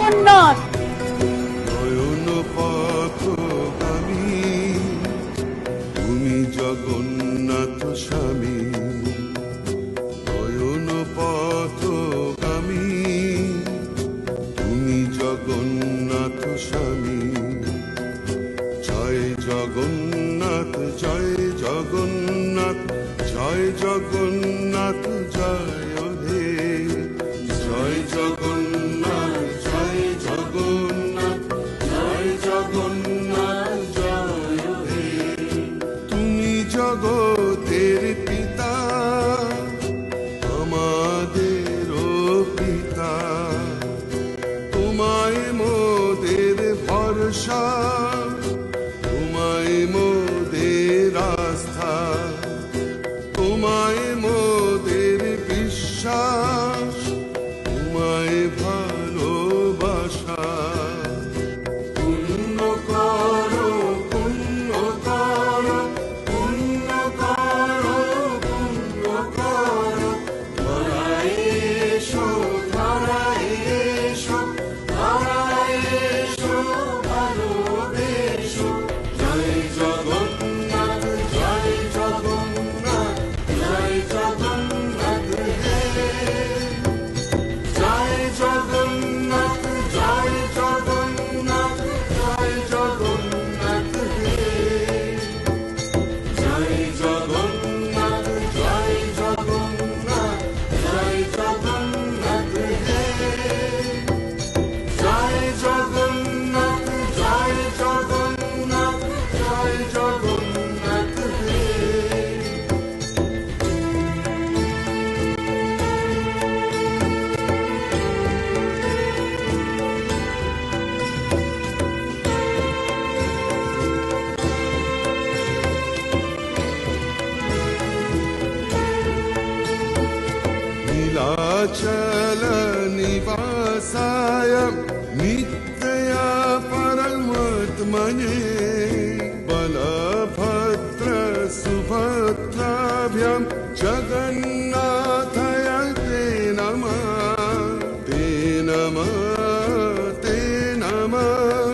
জগন্নাথ। নয়ন পথগামী তুমি জগন্নাথ স্বামী, নয়ন পথগামী তুমি জগন্নাথ স্বামী। জয় জগন্নাথ জয় জগন্নাথ জয় জগন্নাথ জয় হে, জয় জগন্নাথ জয় জগন্নাথ জয় জগন্নাথ জয় হে। তুমি জগতের পিতা আমাদেরও পিতা, তোমায় মোদের ভরসা তোমায় মোদের আস্থা, তোমায় মোদের বিশ্বাস তোমায় ভালোবাসা। পুণ্য করো পুণ্য করো পুণ্য করো পুণ্য করো, ধরায় এসো ধরায় এসো ধরায় এসো ভালোবেসো। জয় জগন্নাথ জয় জগন্নাথ জয় জগন্নাথ হে, জয় জগন্নাথ জয় জগন্নাথ জয় জগন্নাথ হে, জয় জগন্নাথ জয় জগন্নাথ জয় জগন্নাথ হে, জয় জগন্নাথ জয় জগন্নাথ জয় জগন্নাথ হে। नीलाचल निवासाय नित्या परमात्मने, बलभद्र सुभद्राभ्यां जगन्नाथाय ते नमः ते नमः ते नमः।